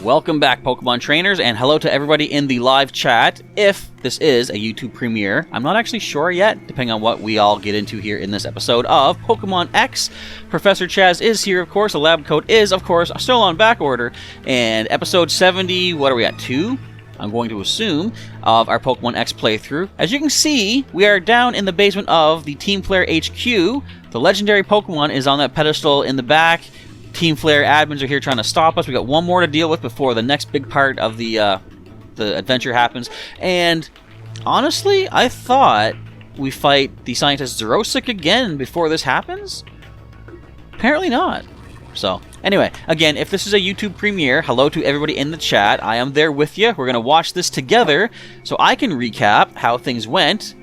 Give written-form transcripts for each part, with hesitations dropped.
Welcome back, Pokemon trainers, and hello to everybody in the live chat. If this is a YouTube premiere, I'm not actually sure yet, depending on what we all get into here in this episode of Pokemon X. Professor Chaz is here, of course. The lab coat is, of course, still on back order. And episode 70, what are we at, 2? I'm going to assume, of our Pokemon X playthrough. As you can see, we are down in the basement of the Team Flare HQ. The legendary Pokemon is on that pedestal in the back. Team Flare admins are here trying to stop us. We got one more to deal with before the next big part of the adventure happens. And honestly, I thought we fight the scientist Xerosic again before this happens. Apparently not. So, anyway, again, if this is a YouTube premiere, hello to everybody in the chat. I am there with you. We're going to watch this together so I can recap how things went.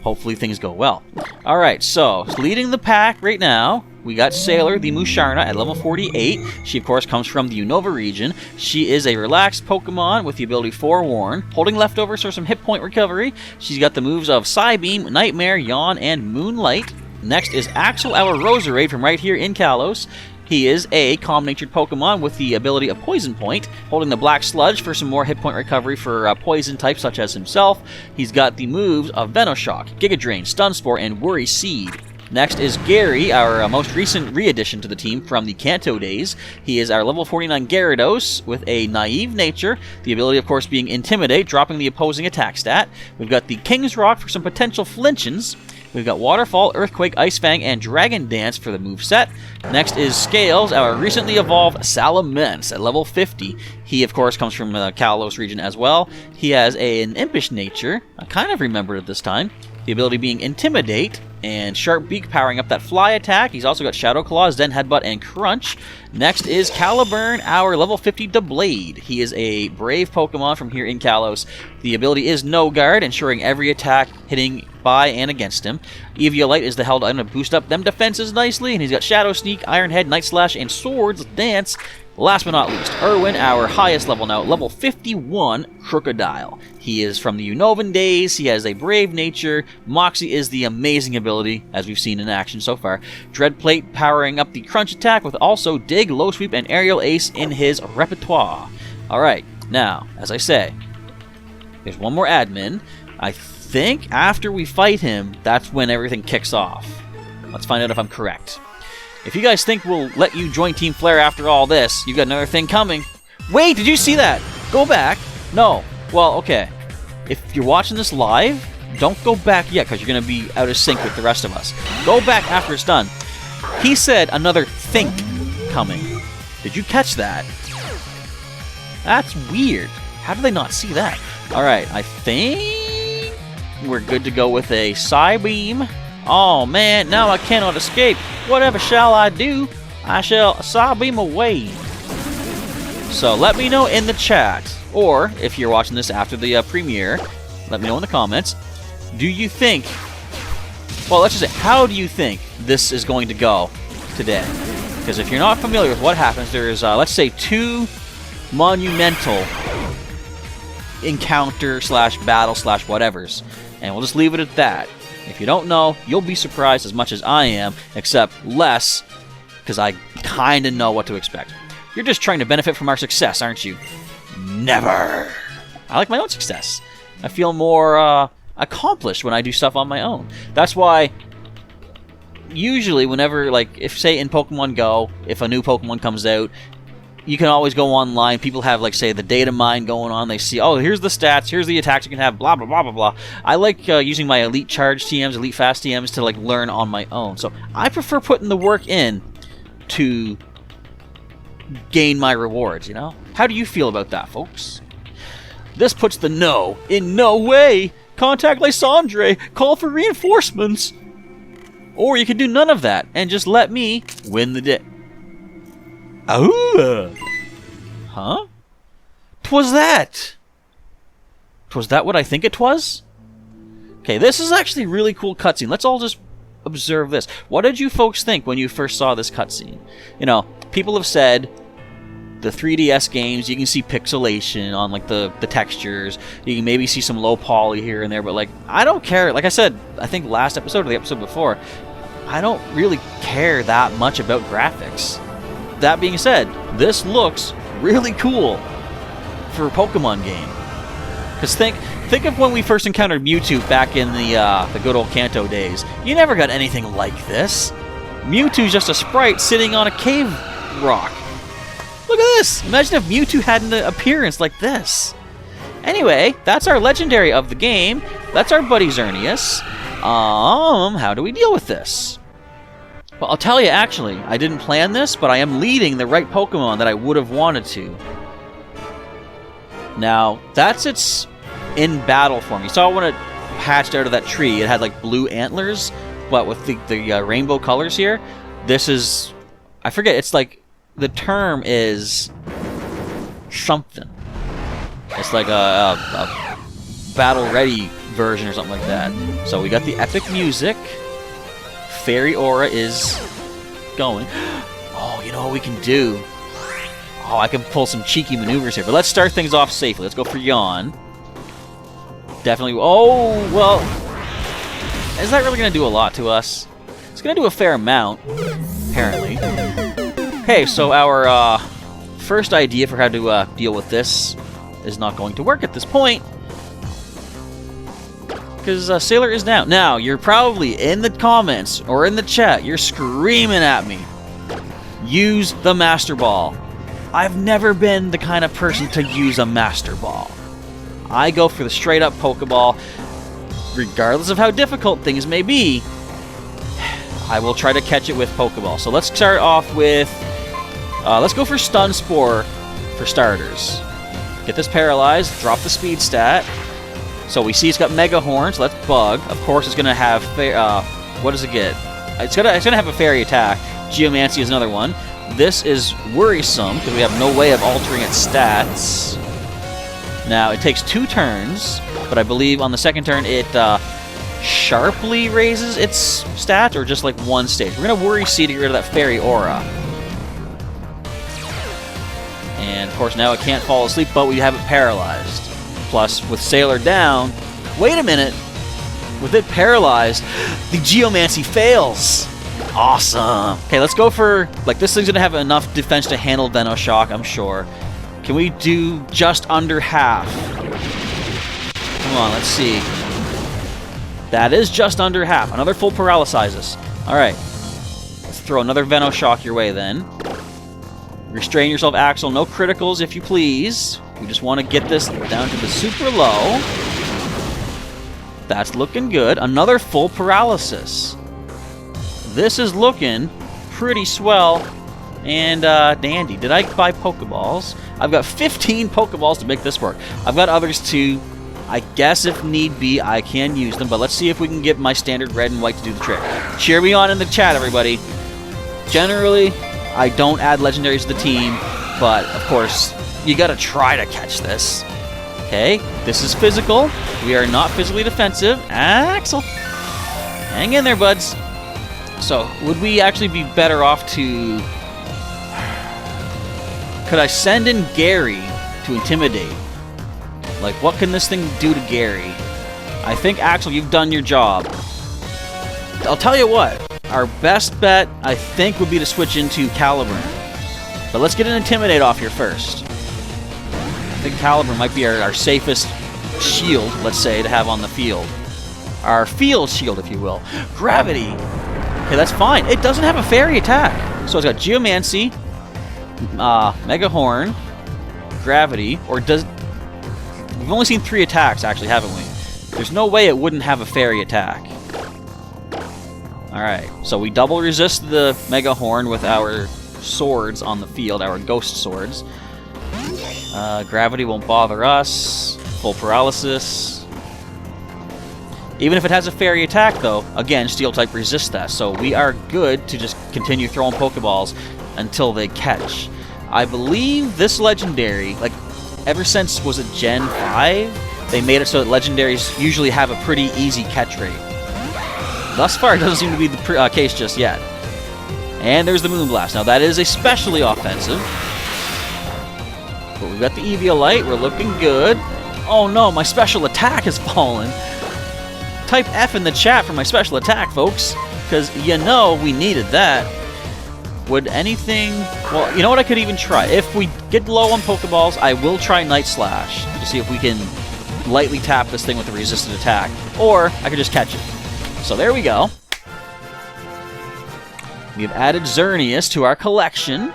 Hopefully things go well. Alright, so, leading the pack right now, we got Sailor, the Musharna, at level 48. She, of course, comes from the Unova region. She is a relaxed Pokemon with the ability Forewarn, holding leftovers for some hit point recovery. She's got the moves of Psybeam, Nightmare, Yawn, and Moonlight. Next is Axel, our Roserade from right here in Kalos. He is a calm-natured Pokemon with the ability of Poison Point, holding the Black Sludge for some more hit point recovery for poison types such as himself. He's got the moves of Venoshock, Giga Drain, Stun Spore, and Worry Seed. Next is Gary, our most recent re-addition to the team from the Kanto days. He is our level 49 Gyarados with a naive nature, the ability of course being Intimidate, dropping the opposing attack stat. We've got the King's Rock for some potential flinches. We've got Waterfall, Earthquake, Ice Fang, and Dragon Dance for the moveset. Next is Scales, our recently evolved Salamence at level 50. He, of course, comes from the Kalos region as well. He has an impish nature. I kind of remembered it this time. The ability being Intimidate, and Sharp Beak powering up that fly attack. He's also got Shadow Claw, Zen Headbutt, and Crunch. Next is Caliburn, our level 50 Doublade. He is a brave Pokemon from here in Kalos. The ability is No Guard, ensuring every attack hitting by and against him. Eviolite is the held item to boost up them defenses nicely, and he's got Shadow Sneak, Iron Head, Night Slash, and Swords Dance. Last but not least, Irwin, our highest level now, level 51 Crocodile. He is from the Unovan days, he has a brave nature, Moxie is the amazing ability, as we've seen in action so far. Dreadplate powering up the Crunch attack with also Dig, Low Sweep, and Aerial Ace in his repertoire. Alright, now, as I say, there's one more admin. I think after we fight him, that's when everything kicks off. Let's find out if I'm correct. If you guys think we'll let you join Team Flare after all this, you've got another thing coming. Wait, did you see that? Go back. No. Well, okay. If you're watching this live, don't go back yet, because you're going to be out of sync with the rest of us. Go back after it's done. He said another think coming. Did you catch that? That's weird. How did they not see that? Alright, I think we're good to go with a Psybeam. Oh man, now I cannot escape. Whatever shall I do? I shall Psybeam away. So let me know in the chat, or if you're watching this after the premiere, let me know in the comments. Do you think, well, let's just say, how do you think this is going to go today? Because if you're not familiar with what happens, there's, let's say, 2 monumental encounter slash battle slash whatevers. And we'll just leave it at that. If you don't know, you'll be surprised as much as I am, except less, because I kind of know what to expect. You're just trying to benefit from our success, aren't you? Never! I like my own success. I feel more accomplished when I do stuff on my own. That's why, usually whenever, like, if say in Pokemon Go, if a new Pokemon comes out, you can always go online. People have, like, say, the data mine going on. They see, oh, here's the stats, here's the attacks you can have, blah, blah, blah, blah, blah. I like using my Elite Charge TMs, Elite Fast TMs to, like, learn on my own. So I prefer putting the work in to gain my rewards, you know? How do you feel about that, folks? This puts the no in no way. Contact Lysandre. Call for reinforcements. Or you can do none of that and just let me win the day. Oh, huh? 'Twas that. 'Twas that what I think it was? Okay, this is actually a really cool cutscene. Let's all just observe this. What did you folks think when you first saw this cutscene? You know, people have said the 3DS games, you can see pixelation on like the textures. You can maybe see some low poly here and there, but like, I don't care. Like I said, I think last episode or the episode before, I don't really care that much about graphics. That being said, this looks really cool for a Pokemon game. Because think of when we first encountered Mewtwo back in the good old Kanto days. You never got anything like this. Mewtwo's just a sprite sitting on a cave rock. Look at this! Imagine if Mewtwo had an appearance like this. Anyway, that's our legendary of the game. That's our buddy Xerneas. How do we deal with this? Well, I'll tell you, actually, I didn't plan this, but I am leading the right Pokemon that I would have wanted to. Now, that's its in battle form. You saw when it hatched out of that tree, it had like blue antlers, but with the rainbow colors here, this is, I forget, it's like, the term is something. It's like a battle-ready version or something like that. So we got the epic music. Fairy Aura is going. Oh, you know what we can do? Oh, I can pull some cheeky maneuvers here. But let's start things off safely. Let's go for Yawn. Definitely. Oh, well. Is that really going to do a lot to us? It's going to do a fair amount, apparently. Okay, so our first idea for how to deal with this is not going to work at this point. Because Sailor is down. Now, you're probably in the comments or in the chat, you're screaming at me. Use the Master Ball. I've never been the kind of person to use a Master Ball. I go for the straight up Pokeball. Regardless of how difficult things may be, I will try to catch it with Pokeball. So let's start off with, let's go for Stun Spore for starters. Get this paralyzed, drop the speed stat. So we see it's got Mega Horn, so that's Bug. Of course, it's gonna have what does it get? It's gonna have a Fairy attack. Geomancy is another one. This is worrisome because we have no way of altering its stats. Now it takes 2 turns, but I believe on the second turn it sharply raises its stats, or just like 1 stage. We're gonna Worry Seed to get rid of that Fairy Aura. And of course now it can't fall asleep, but we have it paralyzed. Plus, with Sailor down, wait a minute, with it paralyzed, the Geomancy fails. Awesome. Okay, let's go for, like, this thing's gonna have enough defense to handle Venoshock, I'm sure. Can we do just under half? Come on, let's see. That is just under half. Another full paralyzes. Alright. Let's throw another Venoshock your way then. Restrain yourself, Axel. No criticals, if you please. We just want to get this down to the super low. That's looking good. Another full paralysis. This is looking pretty swell and dandy. Did I buy Pokeballs? I've got 15 Pokeballs to make this work. I've got others too. I guess if need be, I can use them. But let's see if we can get my standard red and white to do the trick. Cheer me on in the chat, everybody. Generally, I don't add legendaries to the team, but of course, you gotta try to catch this. Okay, this is physical. We are not physically defensive. Axel, hang in there, buds. So, would we actually be better off to... Could I send in Gary to intimidate? Like, what can this thing do to Gary? I think, Axel, you've done your job. I'll tell you what. Our best bet, I think, would be to switch into Caliburn. But let's get an Intimidate off here first. I think Caliburn might be our safest shield, let's say, to have on the field. Our field shield, if you will. Gravity! Okay, that's fine. It doesn't have a fairy attack. So it's got Geomancy, Mega Horn, Gravity, or does... We've only seen 3 attacks, actually, haven't we? There's no way it wouldn't have a fairy attack. Alright, so we double resist the Mega Horn with our swords on the field, our ghost swords. Gravity won't bother us. Full paralysis. Even if it has a fairy attack, though, again, Steel type resists that, so we are good to just continue throwing Pokeballs until they catch. I believe this legendary, like, ever since, was it Gen 5? They made it so that legendaries usually have a pretty easy catch rate. Thus far, it doesn't seem to be the case just yet. And there's the Moonblast. Now, that is especially offensive. But we've got the Eviolite. We're looking good. Oh no, my special attack has fallen. Type F in the chat for my special attack, folks. Because you know we needed that. Would anything... Well, you know what I could even try? If we get low on Pokeballs, I will try Night Slash to see if we can lightly tap this thing with a resistant attack. Or I could just catch it. So there we go. We've added Xerneas to our collection.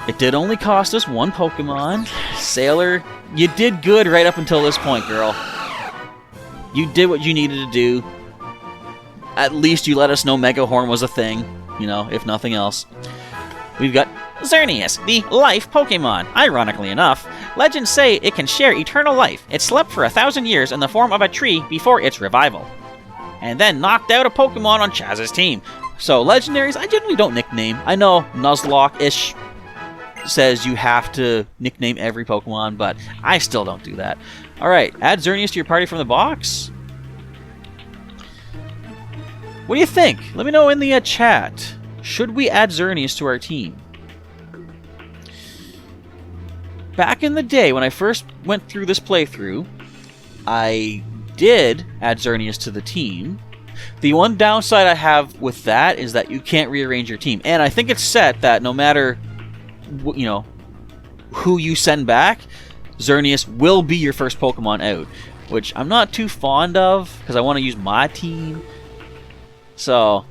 It did only cost us 1 Pokemon. Sailor, you did good right up until this point, girl. You did what you needed to do. At least you let us know Mega Horn was a thing, you know, if nothing else. We've got Xerneas, the life Pokemon. Ironically enough, legends say it can share eternal life. It slept for 1,000 years in the form of a tree before its revival, and then knocked out a Pokemon on Chaz's team. So legendaries, I generally don't nickname. I know Nuzlocke-ish says you have to nickname every Pokemon, but I still don't do that. Alright, add Xerneas to your party from the box. What do you think? Let me know in the chat. Should we add Xerneas to our team? Back in the day, when I first went through this playthrough, I did add Xerneas to the team. The one downside I have with that is that you can't rearrange your team. And I think it's set that no matter, you know, who you send back, Xerneas will be your first Pokemon out, which I'm not too fond of because I want to use my team. So,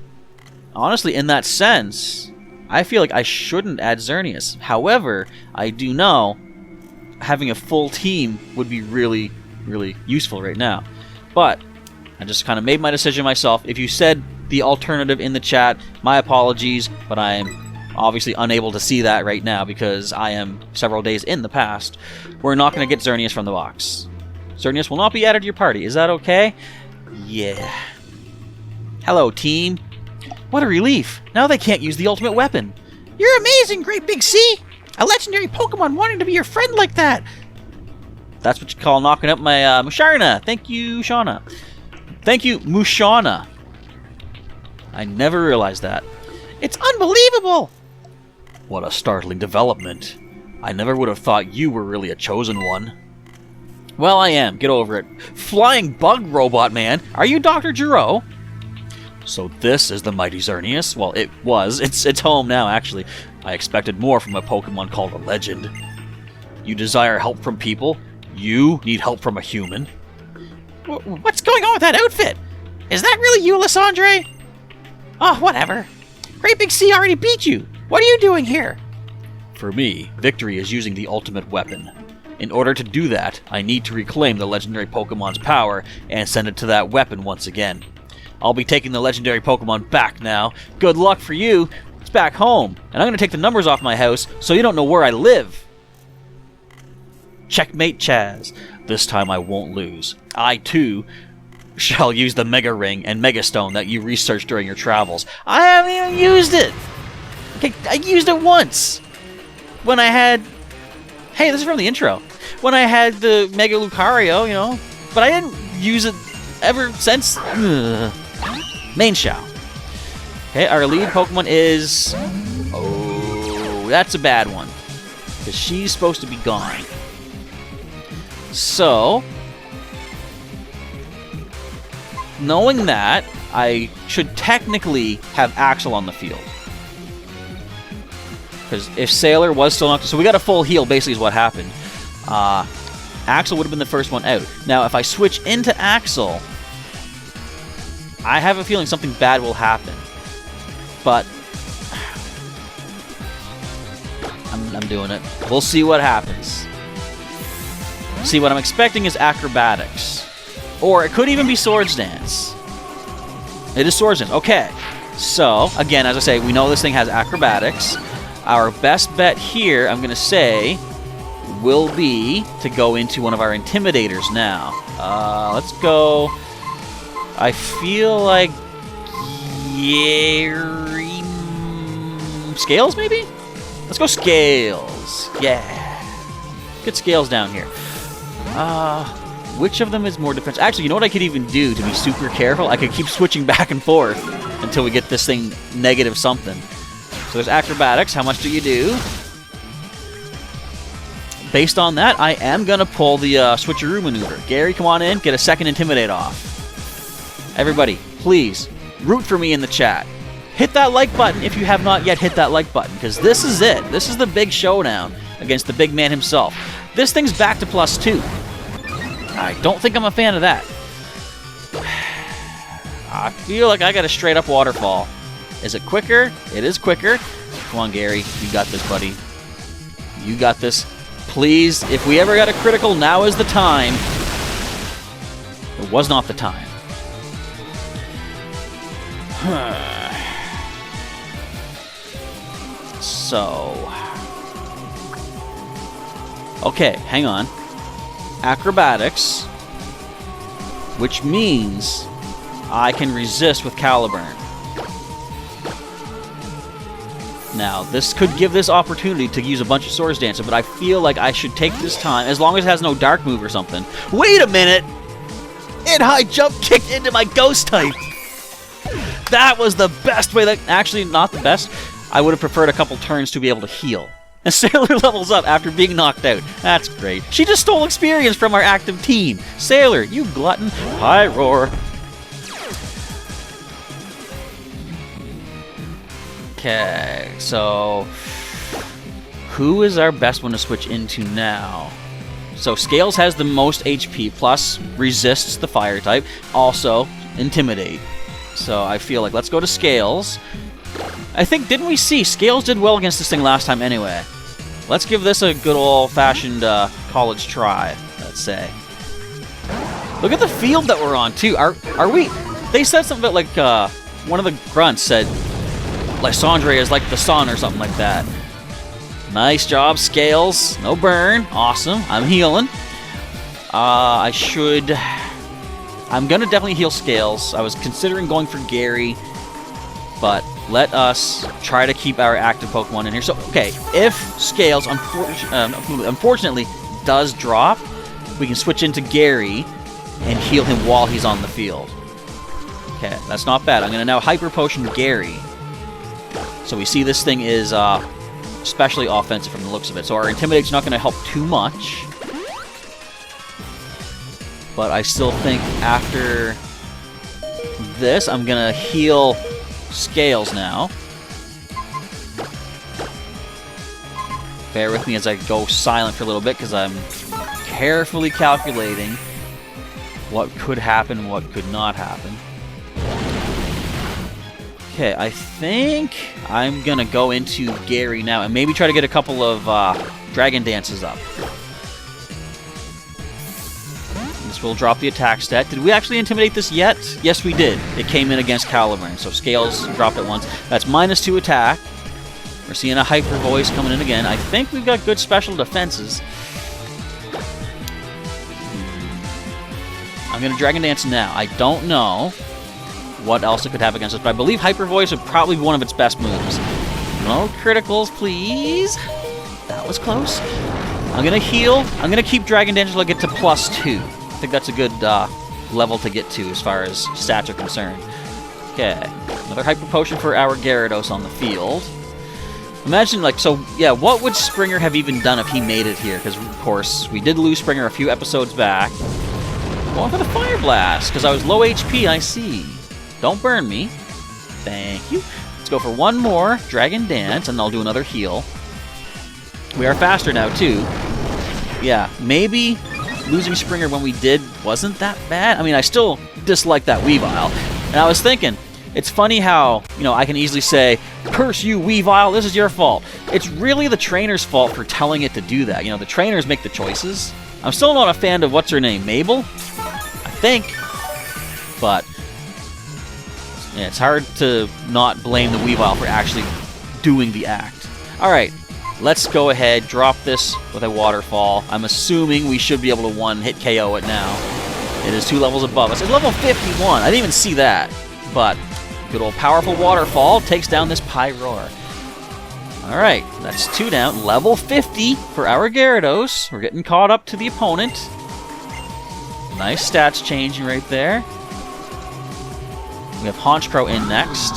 honestly, in that sense, I feel like I shouldn't add Xerneas. However, I do know having a full team would be really, really useful right now. But I just kind of made my decision myself. If you said the alternative in the chat, my apologies, but I'm obviously unable to see that right now because I am several days in the past. We're not going to get Xerneas from the box. Xerneas will not be added to your party. Is that okay? Yeah. Hello, team. What a relief. Now they can't use the ultimate weapon. You're amazing, Great Big C. A legendary Pokemon wanting to be your friend like that. That's what you call knocking up my Musharna. Thank you, Shauna. Thank you, Musharna. I never realized that. It's unbelievable. What a startling development. I never would have thought you were really a chosen one. Well, I am. Get over it. Flying bug robot man. Are you Dr. Giro? So this is the mighty Xerneas? Well, it was. It's home now, actually. I expected more from a Pokemon called a legend. You desire help from people? You need help from a human? What's going on with that outfit? Is that really you, Lysandre? Oh, whatever. Great Big C already beat you. What are you doing here? For me, victory is using the ultimate weapon. In order to do that, I need to reclaim the legendary Pokemon's power and send it to that weapon once again. I'll be taking the legendary Pokemon back now. Good luck for you. It's back home. And I'm going to take the numbers off my house so you don't know where I live. Checkmate, Chaz. This time I won't lose. I, too, shall use the Mega Ring and Mega Stone that you researched during your travels. I haven't even used it! Okay, I used it once! When I had... Hey, this is from the intro. When I had the Mega Lucario, you know, but I didn't use it ever since... Main Shao. Okay, our lead Pokemon is... Oh, that's a bad one. Because she's supposed to be gone. So... Knowing that, I should technically have Axel on the field. Because if Sailor was still knocked... So we got a full heal, basically, is what happened. Axel would have been the first one out. Now, if I switch into Axel... I have a feeling something bad will happen. But... I'm doing it. We'll see what happens. See, what I'm expecting is Acrobatics. Or it could even be Swords Dance. It is Swords Dance. Okay. So, again, as I say, we know this thing has Acrobatics. Our best bet here, I'm going to say, will be to go into one of our Intimidators now. Let's go... I feel like... Scales, maybe? Let's go Scales. Yeah. Get Scales down here. Which of them is more defensive? Actually, you know what I could even do to be super careful? I could keep switching back and forth until we get this thing negative something. So there's Acrobatics. How much do you do? Based on that, I am going to pull the switcheroo maneuver. Gary, come on in. Get a second Intimidate off. Everybody, please, root for me in the chat. hit that like button if you have not yet hit that like button, because this is it. This is the big showdown against the big man himself. This thing's back to +2. I don't think I'm a fan of that. I feel like I got a straight up waterfall. Is it quicker? It is quicker. Come on, Gary. You got this, buddy. You got this. Please, if we ever got a critical, now is the time. It was not the time. So... okay, hang on. Acrobatics, which means I can resist with Caliburn. Now, this could give this opportunity to use a bunch of Swords Dancer, but I feel like I should take this time, as long as it has no Dark move or something. Wait a minute! It high jump kicked into my Ghost type! That was the best way that... actually, not the best. I would have preferred a couple turns to be able to heal. And Sailor levels up after being knocked out. That's great. She just stole experience from our active team. Sailor, you glutton. High roar. Okay, so... who is our best one to switch into now? So Scales has the most HP, plus resists the fire type. Also, Intimidate. So I feel like let's go to Scales. I think, didn't we see? Scales did well against this thing last time anyway. Let's give this a good old-fashioned college try, let's say. Look at the field that we're on, too. Are we... they said something about, like, one of the grunts said, Lysandre is like the sun or something like that. Nice job, Scales. No burn. Awesome. I'm healing. I should... I'm going to definitely heal Scales. I was considering going for Gary, but let us try to keep our active Pokemon in here. So, okay, if Scales unfortunately does drop, we can switch into Gary and heal him while he's on the field. Okay, that's not bad. I'm going to now Hyper Potion Gary. So we see this thing is especially offensive from the looks of it. So our Intimidate's not going to help too much. But I still think after this, I'm going to heal Scales now. Bear with me as I go silent for a little bit, because I'm carefully calculating what could happen and what could not happen. Okay, I think I'm going to go into Gary now and maybe try to get a couple of Dragon Dances up. This will drop the attack stat. Did we actually intimidate this yet? Yes, we did. It came in against Caliburn, so Scales dropped it once. That's -2 attack. We're seeing a Hyper Voice coming in again. I think we've got good special defenses. I'm going to Dragon Dance now. I don't know what else it could have against us, but I believe Hyper Voice would probably be one of its best moves. No criticals, please. That was close. I'm going to heal. I'm going to keep Dragon Dance until I get to +2. I think that's a good level to get to as far as stats are concerned. Okay, another Hyper Potion for our Gyarados on the field. Imagine, like, so, yeah, what would Springer have even done if he made it here? Because, of course, we did lose Springer a few episodes back. Going for the Fire Blast, because I was low HP, I see. Don't burn me. Thank you. Let's go for one more Dragon Dance, and I'll do another heal. We are faster now, too. Yeah, maybe losing Springer when we did wasn't that bad. I mean, I still dislike that Weavile. And I was thinking, it's funny how, you know, I can easily say, curse you, Weavile, this is your fault. It's really the trainer's fault for telling it to do that. You know, the trainers make the choices. I'm still not a fan of, what's her name, Mabel? I think. But, yeah, it's hard to not blame the Weavile for actually doing the act. Alright. Let's go ahead, drop this with a waterfall. I'm assuming we should be able to one-hit KO it now. It is 2 levels above us. It's level 51. I didn't even see that. But good old powerful waterfall takes down this Pyroar. Alright, that's 2 down. Level 50 for our Gyarados. We're getting caught up to the opponent. Nice stats changing right there. We have Honchkrow in next.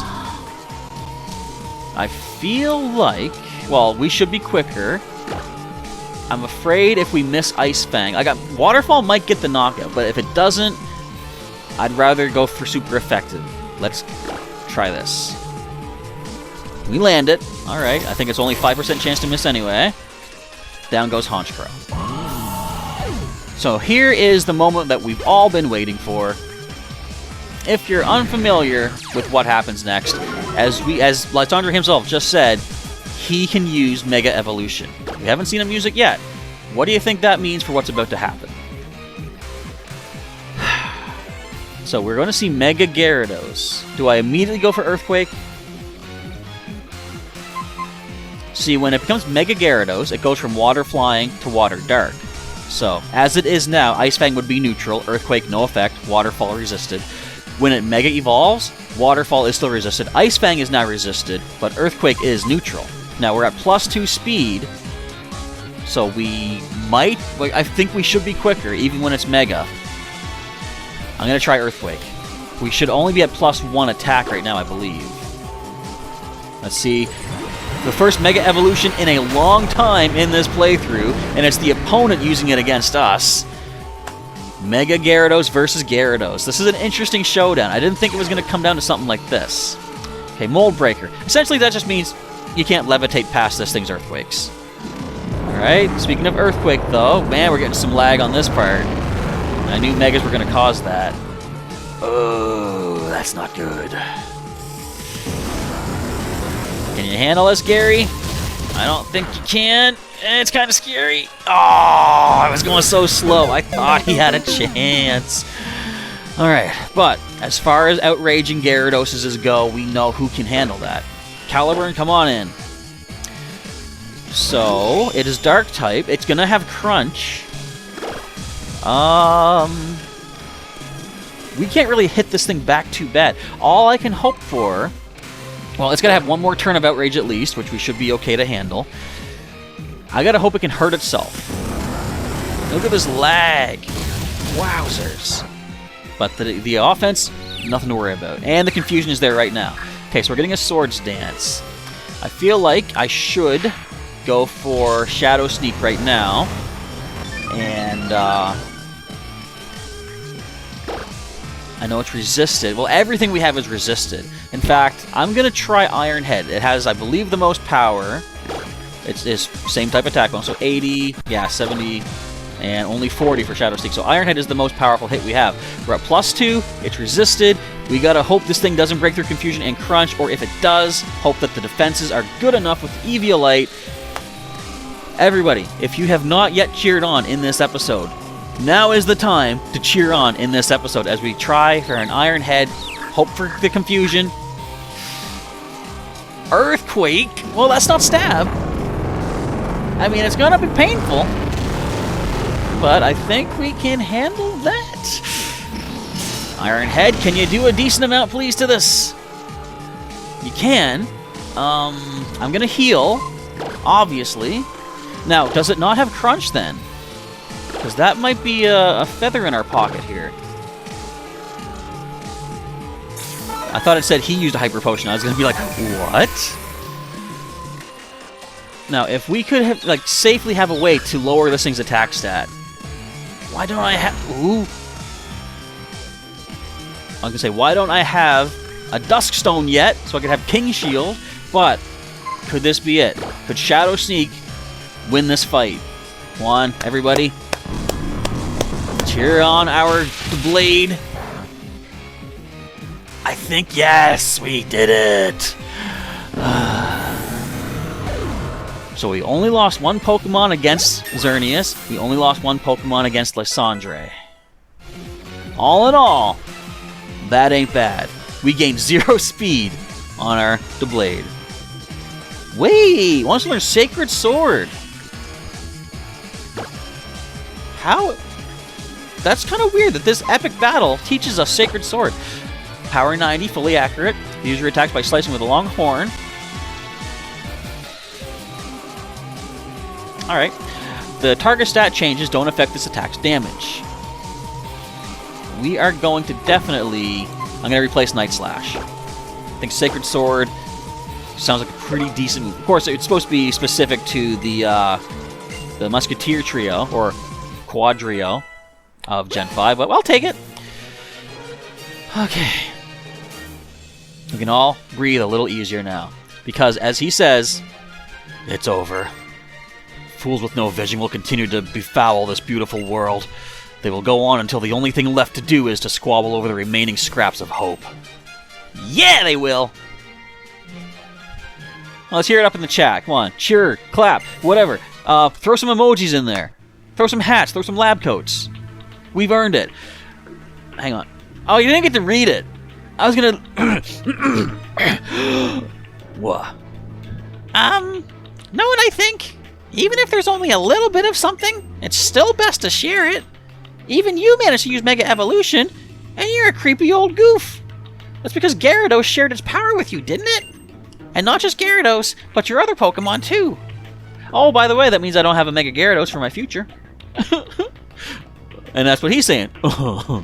I feel like... well, we should be quicker. I'm afraid if we miss Ice Fang... Waterfall might get the knockout, but if it doesn't, I'd rather go for super effective. Let's try this. We land it. Alright, I think it's only 5% chance to miss anyway. Down goes Honchkrow. So here is the moment that we've all been waiting for. If you're unfamiliar with what happens next, as Lysandre himself just said, he can use Mega Evolution. We haven't seen him use it yet. What do you think that means for what's about to happen? So we're going to see Mega Gyarados. Do I immediately go for Earthquake? See, when it becomes Mega Gyarados, it goes from Water Flying to Water Dark. So, as it is now, Ice Fang would be neutral, Earthquake no effect, Waterfall resisted. When it Mega Evolves, Waterfall is still resisted. Ice Fang is now resisted, but Earthquake is neutral. Now we're at +2 speed, so we might... I think we should be quicker, even when it's Mega. I'm going to try Earthquake. We should only be at +1 attack right now, I believe. Let's see. The first Mega Evolution in a long time in this playthrough, and it's the opponent using it against us. Mega Gyarados versus Gyarados. This is an interesting showdown. I didn't think it was going to come down to something like this. Okay, Mold Breaker. Essentially, that just means you can't levitate past this thing's Earthquakes. Alright, speaking of Earthquake, though, man, we're getting some lag on this part. I knew Megas were going to cause that. Oh, that's not good. Can you handle this, Gary? I don't think you can. It's kind of scary. Oh, I was going so slow. I thought he had a chance. Alright, but as far as outraging Gyaradoses go, we know who can handle that. Caliburn, come on in. So, it is Dark type. It's going to have Crunch. We can't really hit this thing back too bad. All I can hope for... Well, it's got to have one more turn of Outrage at least, which we should be okay to handle. I got to hope it can hurt itself. Look at this lag. Wowzers. But the offense, nothing to worry about. And the confusion is there right now. Okay, so we're getting a Swords Dance. I feel like I should go for Shadow Sneak right now. And, I know it's resisted. Well, everything we have is resisted. In fact, I'm going to try Iron Head. It has, I believe, the most power. It's same type attack bonus, so 80, yeah, 70, and only 40 for Shadow Sneak. So Iron Head is the most powerful hit we have. We're at +2, it's resisted. We got to hope this thing doesn't break through Confusion and Crunch, or if it does, hope that the defenses are good enough with Eviolite. Everybody, if you have not yet cheered on in this episode, now is the time to cheer on in this episode as we try for an Iron Head, hope for the Confusion. Earthquake? Well, that's not Stab. I mean, it's gonna be painful, but I think we can handle that. Iron Head, can you do a decent amount, please, to this? You can. I'm gonna heal, obviously. Now, does it not have Crunch, then? Because that might be a feather in our pocket here. I thought it said he used a Hyper Potion. I was going to be like, what? Now, if we could have, like, safely have a way to lower this thing's attack stat. Why don't I have... Ooh. I was going to say, why don't I have a Duskstone yet, so I could have King Shield, but could this be it? Could Shadow Sneak win this fight? Come on, everybody. Cheer on our Blade. I think, yes, we did it. So we only lost one Pokemon against Xerneas. We only lost one Pokemon against Lysandre. All in all, that ain't bad. We gained 0 speed on our Blade. Wait, wants to learn Sacred Sword. How? That's kind of weird that this epic battle teaches us Sacred Sword. Power 90, fully accurate. The user attacks by slicing with a long horn. Alright. The target stat changes don't affect this attack's damage. We are going to definitely... I'm going to replace Night Slash. I think Sacred Sword sounds like a pretty decent move. Of course, it's supposed to be specific to the Musketeer Trio, or Quadrio of Gen 5, but I'll take it. Okay. We can all breathe a little easier now. Because, as he says, it's over. Fools with no vision will continue to befoul this beautiful world. They will go on until the only thing left to do is to squabble over the remaining scraps of hope. Yeah, they will! Well, let's hear it up in the chat. Come on. Cheer, clap, whatever. Throw some emojis in there. Throw some hats, throw some lab coats. We've earned it. Hang on. Oh, you didn't get to read it. I was gonna... What? Know what I think? Even if there's only a little bit of something, it's still best to share it. Even you managed to use Mega Evolution, and you're a creepy old goof. That's because Gyarados shared its power with you, didn't it? And not just Gyarados, but your other Pokemon too. Oh, by the way, that means I don't have a Mega Gyarados for my future. And that's what he's saying. The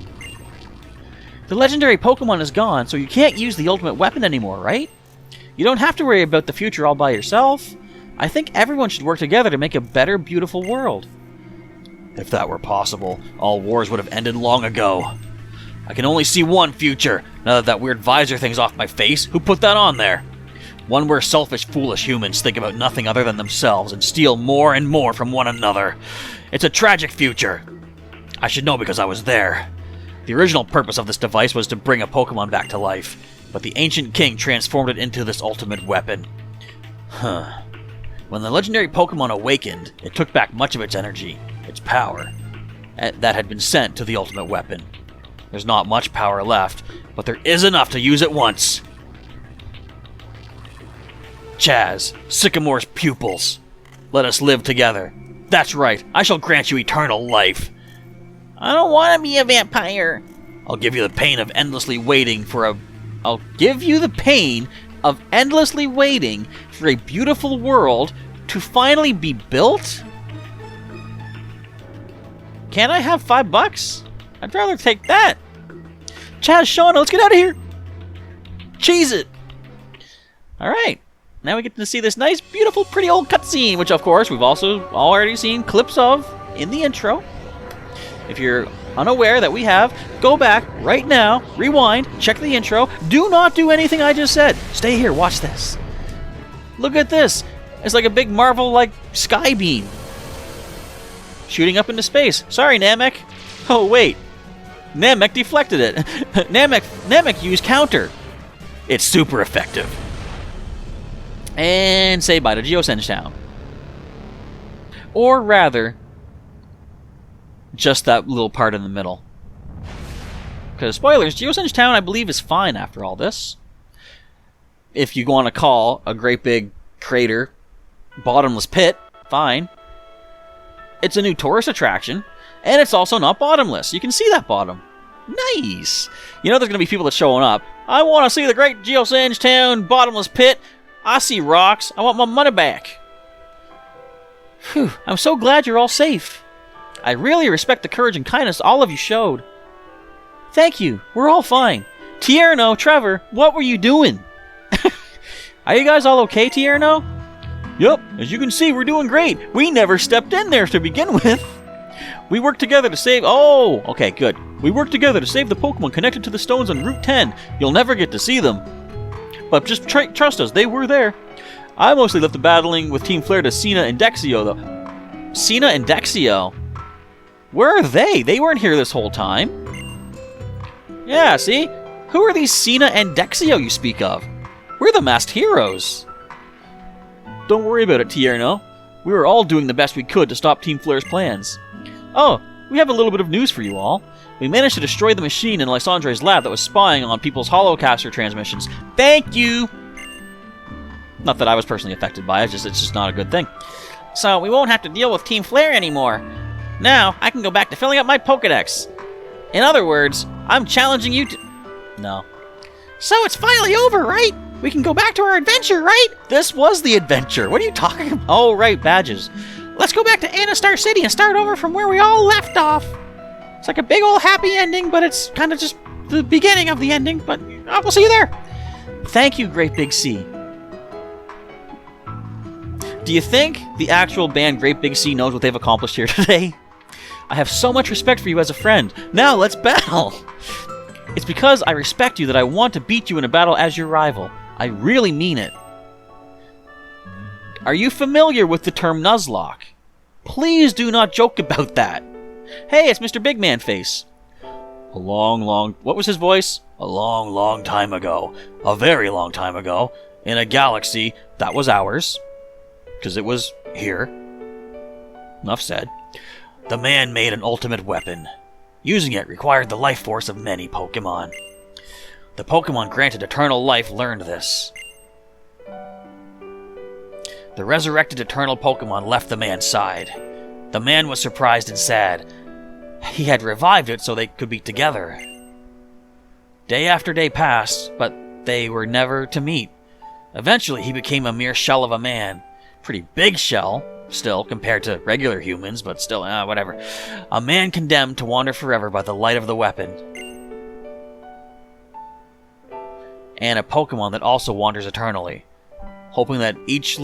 legendary Pokemon is gone, so you can't use the ultimate weapon anymore, right? You don't have to worry about the future all by yourself. I think everyone should work together to make a better, beautiful world. If that were possible, all wars would have ended long ago. I can only see one future, now that weird visor thing's off my face. Who put that on there? One where selfish, foolish humans think about nothing other than themselves and steal more and more from one another. It's a tragic future. I should know because I was there. The original purpose of this device was to bring a Pokemon back to life, but the ancient king transformed it into this ultimate weapon. When the legendary Pokemon awakened, it took back much of its energy, its power, that had been sent to the ultimate weapon. There's not much power left, but there is enough to use it once. Chaz, Sycamore's pupils. Let us live together. That's right, I shall grant you eternal life. I don't want to be a vampire. I'll give you the pain of endlessly waiting for a... I'll give you the pain of endlessly waiting for a beautiful world to finally be built? Can I have $5? I'd rather take that. Chaz, Shauna, let's get out of here. Cheese it. Alright. Now we get to see this nice, beautiful, pretty old cutscene, which of course we've also already seen clips of in the intro. If you're unaware that we have, go back right now, rewind, check the intro. Do not do anything I just said. Stay here, watch this. Look at this. It's like a big Marvel-like sky beam shooting up into space. Sorry, Namek. Oh, wait. Namek deflected it. Namek used counter. It's super effective. And say bye to Geomancy Town. Or rather, just that little part in the middle. Because, spoilers, Geomancy Town, I believe, is fine after all this. If you want to call a great big crater bottomless pit, fine. It's a new tourist attraction, and it's also not bottomless. You can see that bottom. Nice! You know there's going to be people that's showing up. I want to see the great Geomancy Town bottomless pit. I see rocks. I want my money back. Phew, I'm so glad you're all safe. I really respect the courage and kindness all of you showed. Thank you. We're all fine. Tierno, Trevor, what were you doing? Are you guys all okay, Tierno? Yup, as you can see, we're doing great. We never stepped in there to begin with. We worked together to save... Oh, okay, good. We worked together to save the Pokemon connected to the stones on Route 10. You'll never get to see them. But just trust us, they were there. I mostly left the battling with Team Flare to Cena and Dexio, though. Cena and Dexio? Where are they? They weren't here this whole time. Yeah, see? Who are these Cena and Dexio you speak of? We're the masked heroes. Don't worry about it, Tierno. We were all doing the best we could to stop Team Flare's plans. Oh, we have a little bit of news for you all. We managed to destroy the machine in Lysandre's lab that was spying on people's holocaster transmissions. Thank you! Not that I was personally affected by it, it's just not a good thing. So we won't have to deal with Team Flare anymore. Now, I can go back to filling up my Pokedex. In other words, I'm challenging you to... No. So it's finally over, right? We can go back to our adventure, right? This was the adventure. What are you talking about? Oh, right, badges. Let's go back to Anastar City and start over from where we all left off. It's like a big old happy ending, but it's kind of just the beginning of the ending, but we'll see you there. Thank you, Great Big C. Do you think the actual band Great Big C knows what they've accomplished here today? I have so much respect for you as a friend. Now let's battle! It's because I respect you that I want to beat you in a battle as your rival. I really mean it. Are you familiar with the term Nuzlocke? Please do not joke about that. Hey, it's Mr. Big Man Face. A long... What was his voice? A long time ago. A very long time ago. In a galaxy that was ours. Because it was here. Enough said. The man made an ultimate weapon. Using it required the life force of many Pokémon. The Pokémon granted eternal life learned this. The resurrected eternal Pokémon left the man's side. The man was surprised and sad. He had revived it so they could be together. Day after day passed, but they were never to meet. Eventually, he became a mere shell of a man. Pretty big shell, still, compared to regular humans, but still, whatever. A man condemned to wander forever by the light of the weapon. And a Pokemon that also wanders eternally, hoping that each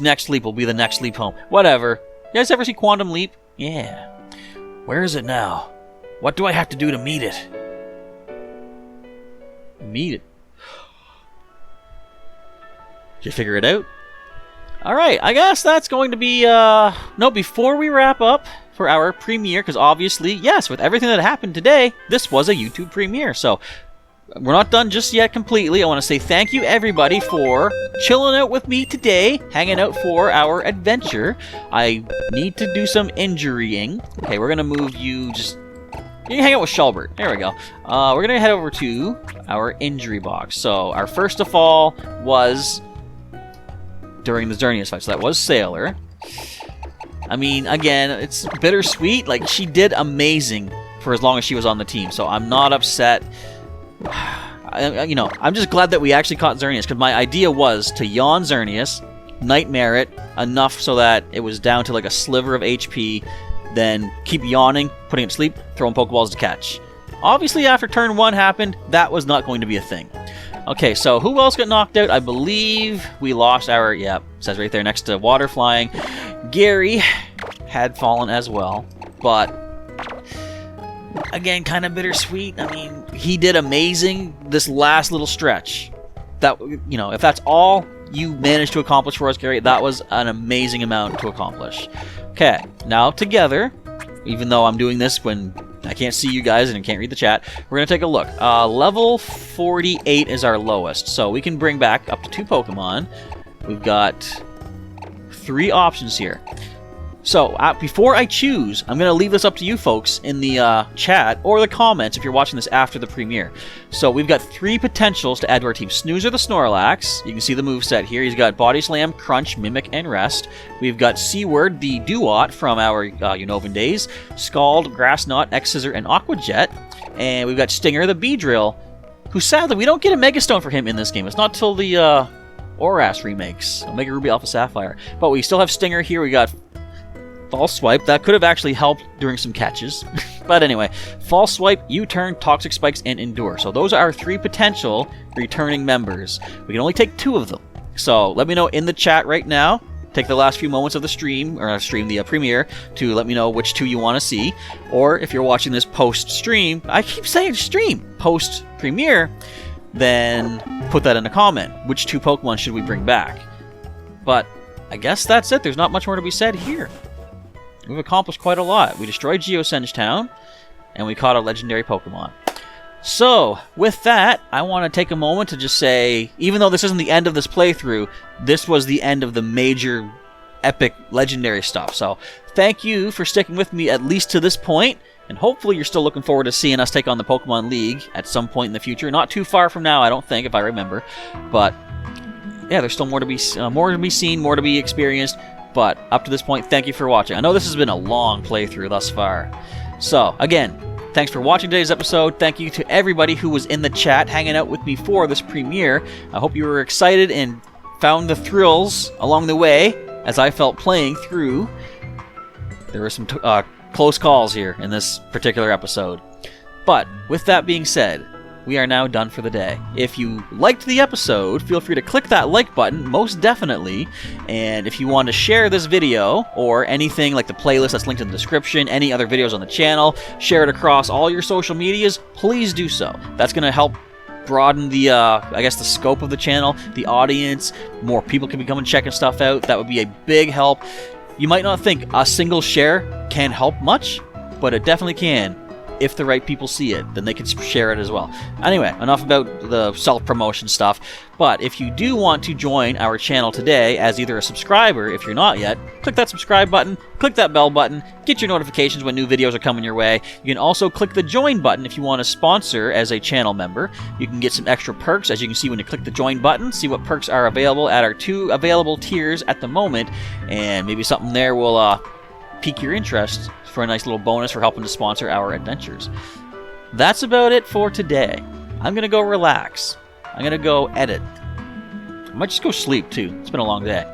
next leap will be the next leap home. Whatever. You guys ever see Quantum Leap? Yeah. Where is it now? What do I have to do to meet it? Meet it. Did you figure it out? Alright, I guess that's going to be, no, before we wrap up for our premiere, because obviously, yes, with everything that happened today, this was a YouTube premiere, so we're not done just yet completely. I want to say thank you, everybody, for chilling out with me today, hanging out for our adventure. I need to do some injurying. Okay, we're going to move you just... You can hang out with Shelbert. There we go. We're going to head over to our injury box. So, our first to fall was during the Xerneas fight. So, that was Sailor. I mean, again, it's bittersweet. Like, she did amazing for as long as she was on the team. So, I'm not upset. You know, I'm just glad that we actually caught Xerneas, because my idea was to yawn Xerneas, nightmare it enough so that it was down to like a sliver of HP, then keep yawning, putting it to sleep, throwing Pokeballs to catch. Obviously, after turn 1 happened, that was not going to be a thing. Okay, so who else got knocked out? I believe we lost our, yeah, it says right there next to Water Flying. Gary had fallen as well, but again, kind of bittersweet. I mean, he did amazing this last little stretch. That, you know, if that's all you managed to accomplish for us, Gary, that was an amazing amount to accomplish. Okay, now together, even though I'm doing this when I can't see you guys and I can't read the chat, we're going to take a look. Level 48 is our lowest, so we can bring back up to 2 Pokemon. We've got 3 options here. So, before I choose, I'm going to leave this up to you folks in the chat or the comments if you're watching this after the premiere. So, we've got 3 potentials to add to our team. Snoozer the Snorlax. You can see the moveset here. He's got Body Slam, Crunch, Mimic, and Rest. We've got C-Word, the Duot from our Unovan days. Scald, Grass Knot, X-Scissor, and Aqua Jet. And we've got Stinger, the Beedrill, who sadly, we don't get a Mega Stone for him in this game. It's not till the Oras remakes. Omega Ruby, Alpha Sapphire. But we still have Stinger here. We got False Swipe. That could have actually helped during some catches. But anyway, False Swipe, U-Turn, Toxic Spikes, and Endure. So those are our 3 potential returning members. We can only take 2 of them. So let me know in the chat right now. Take the last few moments of the stream, or the premiere, to let me know which 2 you want to see. Or if you're watching this post-stream, I keep saying stream, post-premiere, then put that in a comment. Which 2 Pokemon should we bring back? But I guess that's it. There's not much more to be said here. We've accomplished quite a lot. We destroyed Geosenge Town, and we caught a legendary Pokemon. So, with that, I want to take a moment to just say, even though this isn't the end of this playthrough, this was the end of the major, epic, legendary stuff. So, thank you for sticking with me at least to this point, and hopefully you're still looking forward to seeing us take on the Pokemon League at some point in the future. Not too far from now, I don't think, if I remember. But, yeah, there's still more to be seen, more to be experienced. But up to this point, thank you for watching. I know this has been a long playthrough thus far. So, again, thanks for watching today's episode. Thank you to everybody who was in the chat hanging out with me for this premiere. I hope you were excited and found the thrills along the way as I felt playing through. There were some close calls here in this particular episode. But with that being said, we are now done for the day. If you liked the episode, feel free to click that like button, most definitely. And if you want to share this video, or anything like the playlist that's linked in the description, any other videos on the channel, share it across all your social medias, please do so. That's going to help broaden the, I guess, the scope of the channel, the audience, more people can be coming checking stuff out. That would be a big help. You might not think a single share can help much, but it definitely can. If the right people see it, then they can share it as well. Anyway, enough about the self-promotion stuff. But if you do want to join our channel today as either a subscriber, if you're not yet, click that subscribe button, click that bell button, get your notifications when new videos are coming your way. You can also click the join button if you want to sponsor as a channel member. You can get some extra perks, as you can see when you click the join button. See what perks are available at our 2 available tiers at the moment, and maybe something there will pique your interest for a nice little bonus for helping to sponsor our adventures. That's about it for today. I'm going to go relax. I'm going to go edit. I might just go sleep too. It's been a long day.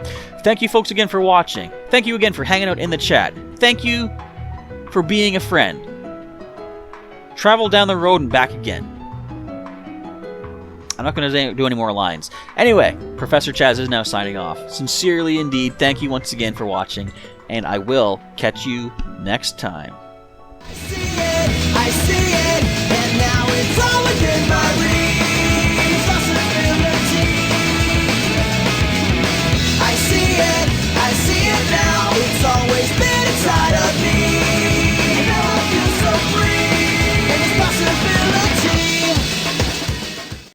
Thank you folks again for watching. Thank you again for hanging out in the chat. Thank you for being a friend. Travel down the road and back again. I'm not going to do any more lines. Anyway, Professor Chaz is now signing off. Sincerely indeed, thank you once again for watching, and I will catch you next time. I see it, and now it's all within my reach.